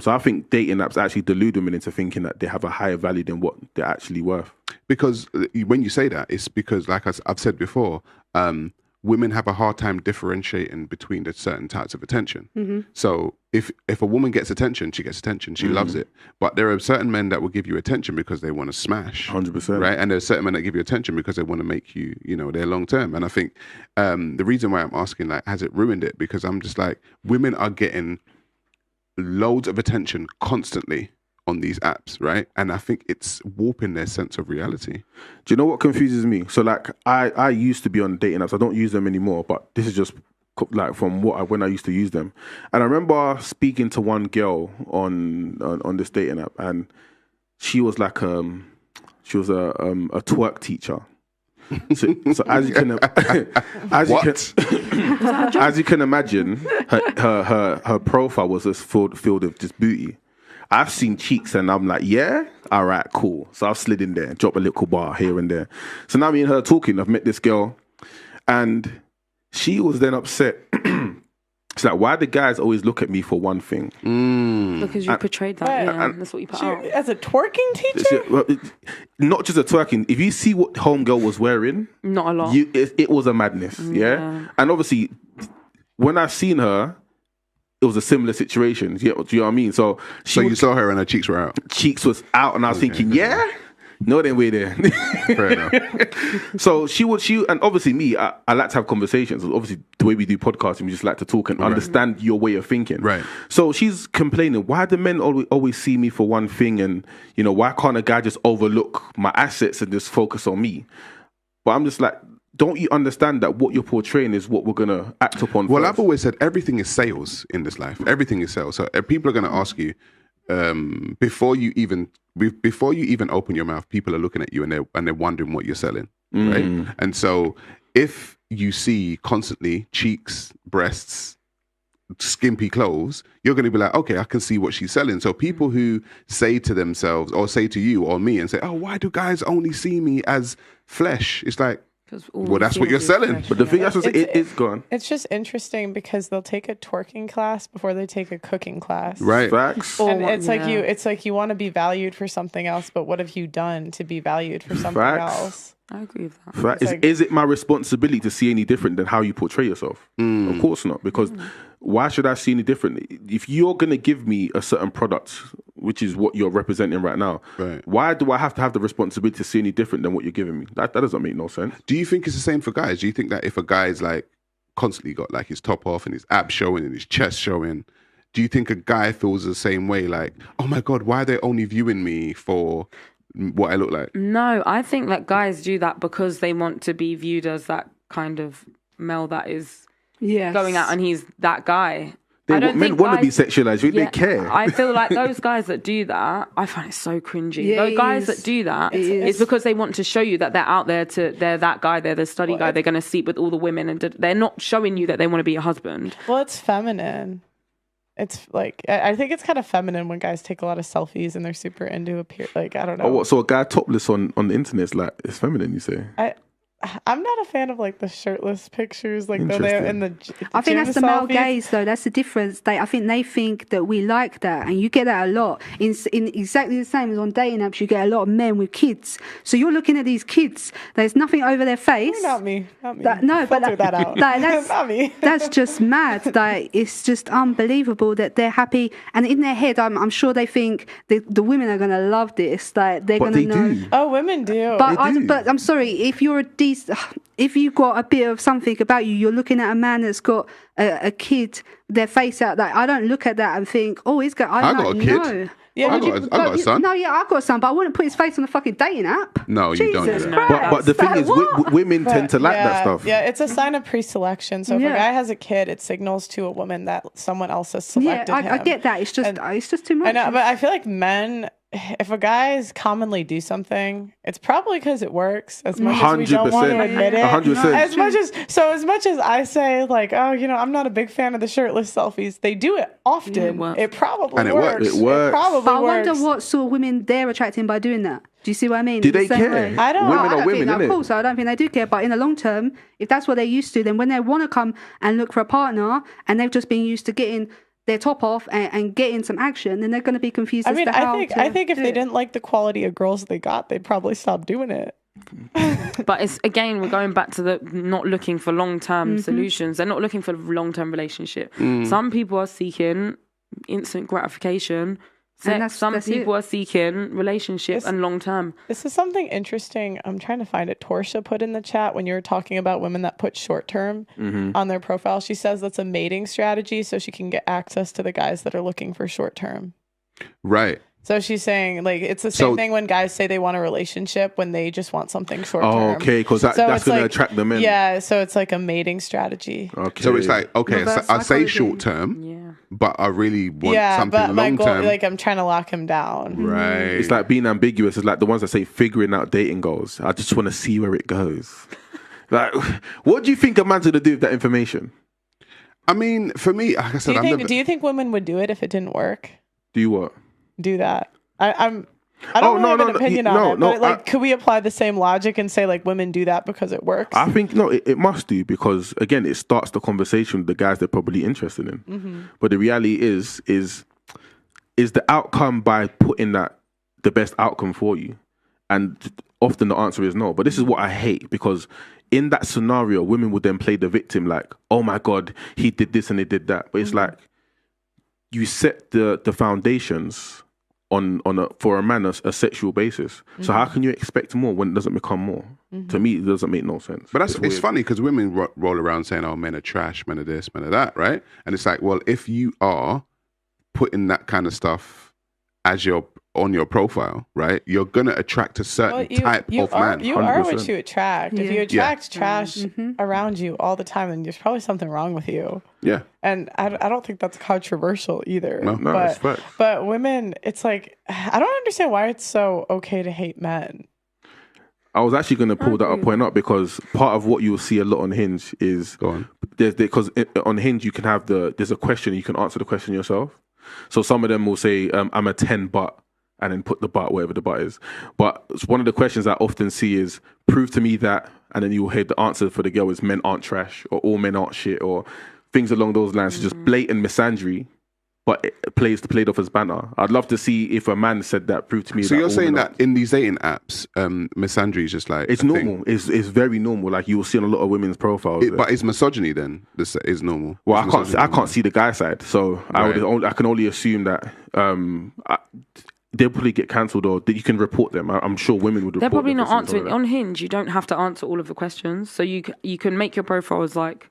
So I think dating apps actually delude women into thinking that they have a higher value than what they're actually worth. Because when you say that, it's because, like I've said before, women have a hard time differentiating between the certain types of attention. Mm-hmm. So if a woman gets attention, she gets attention. She loves it. But there are certain men that will give you attention because they want to smash. 100%. Right? And there's certain men that give you attention because they want to make you, they're long term. And I think the reason why I'm asking, like, has it ruined it? Because I'm just like, women are getting loads of attention constantly on these apps, right? And I think it's warping their sense of reality. Do you know what confuses me? So like I used to be on dating apps. I don't use them anymore, but this is just like from when I used to use them. And I remember speaking to one girl on this dating app, and she was like a twerk teacher. So as you can as you can imagine, her profile was just filled with just booty. I've seen cheeks and I'm like, yeah, all right, cool. So I've slid in there, drop a little bar here and there. So now me and her talking, I've met this girl, and she was then upset. It's like, why do guys always look at me for one thing? Because you portrayed that, that's what you put out. As a twerking teacher? Not just a twerking. If you see what homegirl was wearing, not a lot. It was a madness, yeah? And obviously, when I seen her, it was a similar situation. Yeah, do you know what I mean? So you saw her and her cheeks were out. Cheeks was out, and I was thinking, yeah, no, then way there. Fair enough. So she and obviously me, I like to have conversations. Obviously, the way we do podcasting, we just like to talk and understand your way of thinking. Right. So she's complaining, why do men always see me for one thing, and why can't a guy just overlook my assets and just focus on me? But I'm just like, don't you understand that what you're portraying is what we're going to act upon Well, first? I've always said everything is sales in this life. Everything is sales. So people are going to ask you, before you even open your mouth, people are looking at you and they're wondering what you're selling, right? And so if you see constantly cheeks, breasts, skimpy clothes, you're going to be like, okay, I can see what she's selling. So people who say to themselves or say to you or me and say, oh, why do guys only see me as flesh? It's like, well, that's what you're selling. But the thing it's gone. It's just interesting because they'll take a twerking class before they take a cooking class. Right. Facts. And it's like you want to be valued for something else, but what have you done to be valued for something else? I agree with that. Is it my responsibility to see any different than how you portray yourself? Of course not, because why should I see any different? If you're going to give me a certain product, which is what you're representing right now, why do I have to have the responsibility to see any different than what you're giving me? That doesn't make no sense. Do you think it's the same for guys? Do you think that if a guy's like constantly got like his top off and his abs showing and his chest showing, do you think a guy feels the same way? Like, oh my God, why are they only viewing me for what I look like? No, I think that guys do that because they want to be viewed as that kind of male that is going out and he's that guy. Men want to be sexualized. They care. I feel like those guys that do that, I find it so cringy. Those guys that do that, it's because they want to show you that they're out there they're that guy, they're the study guy, they're going to sleep with all the women, and they're not showing you that they want to be a husband. Well, it's feminine. It's like, I think it's kind of feminine when guys take a lot of selfies and they're super into I don't know. Oh, what? So a guy topless on the internet is like, it's feminine, you say? I'm not a fan of like the shirtless pictures, like they're in the I think that's the selfies. male gaze, though. That's the difference. I think they think that we like that, and you get that a lot in exactly the same as on dating apps. You get a lot of men with kids, so you're looking at these kids. There's nothing over their face. Not me. That out. That's not me. That's just mad. It's just unbelievable that they're happy, and in their head, I'm sure they think the women are gonna love this. They're gonna know. Do. Oh, women do. But I'm sorry, if you're if you've got a bit of something about you, you're looking at a man that's got a kid, their face out. That I don't look at that and think, oh, he's got. I got a kid. No. Yeah, I got a son. No, yeah, I've got a son, but I wouldn't put his face on a fucking dating app. No, you don't do that. Christ. But the thing is, women tend to like that stuff. Yeah, it's a sign of pre-selection. So if a guy has a kid, it signals to a woman that someone else has selected him. I get that. It's just too much. I know, but I feel like men, if a guys commonly do something, it's probably because it works. As much as we don't want to admit it. 100%. As much as I say, like, oh, I'm not a big fan of the shirtless selfies. They do it often. It probably works. It works. Probably but I works. wonder what sort of women they're attracting by doing that. Do you see what I mean? Do they care? I don't. Women are women, think, innit? of course, I don't think they do care. But in the long term, if that's what they're used to, then when they want to come and look for a partner and they've just been used to getting their top off and get in some action, then they're going to be confused. I mean, as to how I think if do they it. didn't like the quality of girls they got, they'd probably stop doing it. But it's again, we're going back to the not looking for long-term solutions. They're not looking for a long-term relationship. Some people are seeking instant gratification. Some people are seeking relationship and long-term. This is something interesting. I'm trying to find it. Torsha put in the chat when you were talking about women that put short-term on their profile. She says that's a mating strategy so she can get access to the guys that are looking for short-term. Right. So she's saying, like, it's the same thing when guys say they want a relationship when they just want something short-term. Oh, okay, because that's going to attract them in. Yeah, so it's like a mating strategy. Okay. So it's like, okay, so I say psychology. short term, but I really want something but my long goal, term. like, I'm trying to lock him down. Right. It's like being ambiguous. It's like the ones that say figuring out dating goals. I just want to see where it goes. Like, what do you think a man's going to do with that information? I mean, for me, like I said, Do you think women would do it if it didn't work? Do you what? Do that? I don't really have an opinion on it, but like, could we apply the same logic and say like women do that because it works? I think no, it must do, because again, it starts the conversation with the guys they're probably interested in. But the reality is the outcome by putting that the best outcome for you, and often the answer is no. But this is what I hate, because in that scenario, women would then play the victim, like, oh my God, he did this and he did that. But it's like you set the foundations for a man a sexual basis. So how can you expect more when it doesn't become more? To me, it doesn't make no sense. But it's funny because women roll around saying, "Oh, men are trash, men are this, men are that," right? And it's like, well, if you are putting that kind of stuff as on your profile, right, you're gonna attract a certain type of man. You are what you attract. Yeah. If you attract trash around you all the time, then there's probably something wrong with you. Yeah. And I don't think that's controversial either. No, it's fact. But women, it's like, I don't understand why it's so okay to hate men. I was actually going to pull that point up, because part of what you'll see a lot on Hinge is because on Hinge you can have there's a question, you can answer the question yourself. So some of them will say, I'm a 10 but, and then put the but, whatever the but is. But one of the questions I often see is, prove to me that, and then you'll hear the answer for the girl is men aren't trash, or all men aren't shit, or things along those lines. It's just blatant misandry, but it played off as banter. I'd love to see if a man said that, prove to me. So that you're saying men that aren't. in these dating apps, misandry is just like It's normal. It's very normal. Like you will see on a lot of women's profiles. but is misogyny then? This is normal. Well, Is I can't see the guy side, so I can only assume that they'll probably get cancelled, or that you can report them. I'm sure women would report them. They're probably for not something answering. like that. On Hinge, you don't have to answer all of the questions. So you can make your profile as like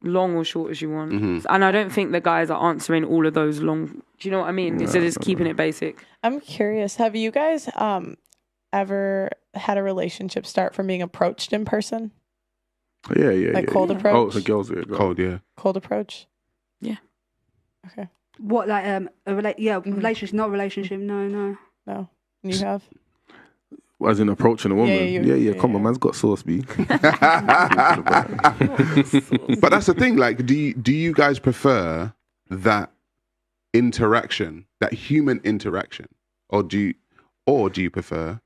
long or short as you want. And I don't think the guys are answering all of those long. Do you know what I mean? Instead of just keeping it basic. I'm curious. Have you guys ever had a relationship start from being approached in person? Yeah. Cold approach? Oh, the girls are cold, yeah. Cold approach? Yeah. Okay. What, like relationship, not relationship. No. No. You have? as in approaching a woman. Yeah. Come on, man's got sauce, B. But that's the thing. Like, do you guys prefer that interaction, that human interaction, or do you prefer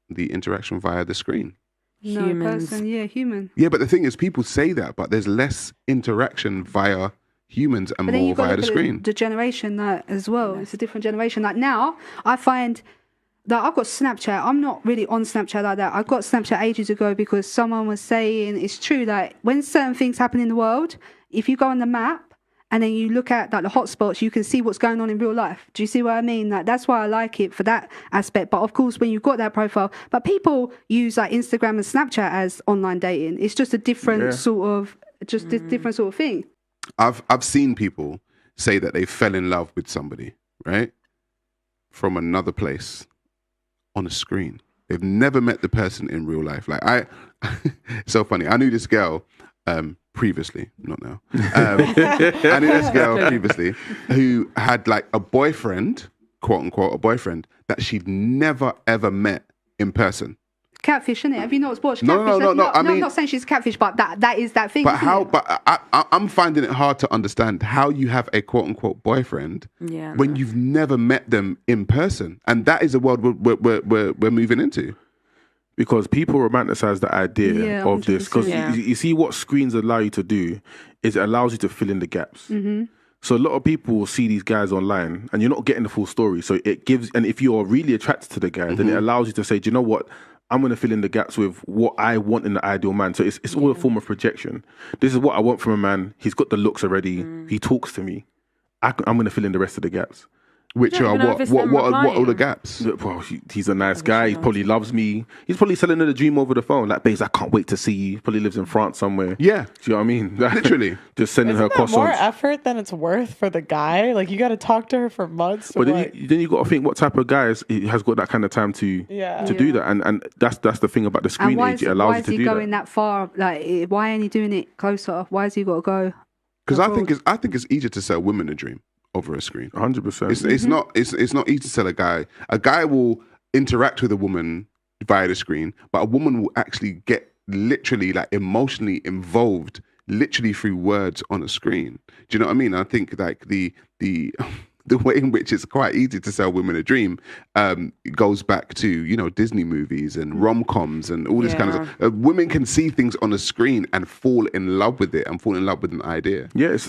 the interaction via the screen? No, Humans. human. Yeah, but the thing is, people say that, but there's less interaction via humans and But then more you've got via to the look at screen. the generation that as well. It's a different generation. Like now, I find that I've got Snapchat. I'm not really on Snapchat like that. I got Snapchat ages ago because someone was saying it's true that when certain things happen in the world, if you go on the map and then you look at like the hotspots, you can see what's going on in real life. Do you see what I mean? Like that's why I like it for that aspect. But of course, when you've got that profile, but people use like Instagram and Snapchat as online dating. It's just a different sort of, different sort of thing. I've seen people say that they fell in love with somebody, right, from another place on a screen. They've never met the person in real life. Like it's so funny. I knew this girl previously, not now. I knew this girl previously who had like a boyfriend, quote unquote, a boyfriend that she'd never ever met in person. Catfish, isn't it? Have you not watched No, Catfish? no. I mean, I'm not saying she's catfish, but that is that thing. But isn't how? it? But I'm finding it hard to understand how you have a quote unquote boyfriend when you've never met them in person, and that is a world we're moving into. Because people romanticize the idea of this. Because 100%. you see what screens allow you to do is it allows you to fill in the gaps. So a lot of people will see these guys online and you're not getting the full story. So it gives, and if you're really attracted to the guy, then it allows you to say, do you know what? I'm going to fill in the gaps with what I want in the ideal man. So it's all a form of projection. This is what I want from a man. He's got the looks already. He talks to me. I'm going to fill in the rest of the gaps. Which are what are the gaps? Well, he's a nice guy. He probably loves me. He's probably selling her the dream over the phone. Like, babes, I can't wait to see you. He probably lives in France somewhere. Yeah. Do you know what I mean? Literally. Just sending her croissants. More effort than it's worth for the guy. Like, you got to talk to her for months. But then you got to think, what type of guy has got that kind of time to do that? And that's the thing about the screen age. It allows you to do that. Why is he going that far? Like, why ain't he doing it closer? Why has he got to go? Because I think it's easier to sell women a dream over a screen. 100%. It's not easy to sell a guy. A guy will interact with a woman via the screen, but a woman will actually get literally like emotionally involved literally through words on a screen. Do you know what I mean? I think like the way in which it's quite easy to sell women a dream goes back to, you know, Disney movies and rom-coms and all this kind of stuff. Women can see things on a screen and fall in love with it and fall in love with an idea. Yeah, it's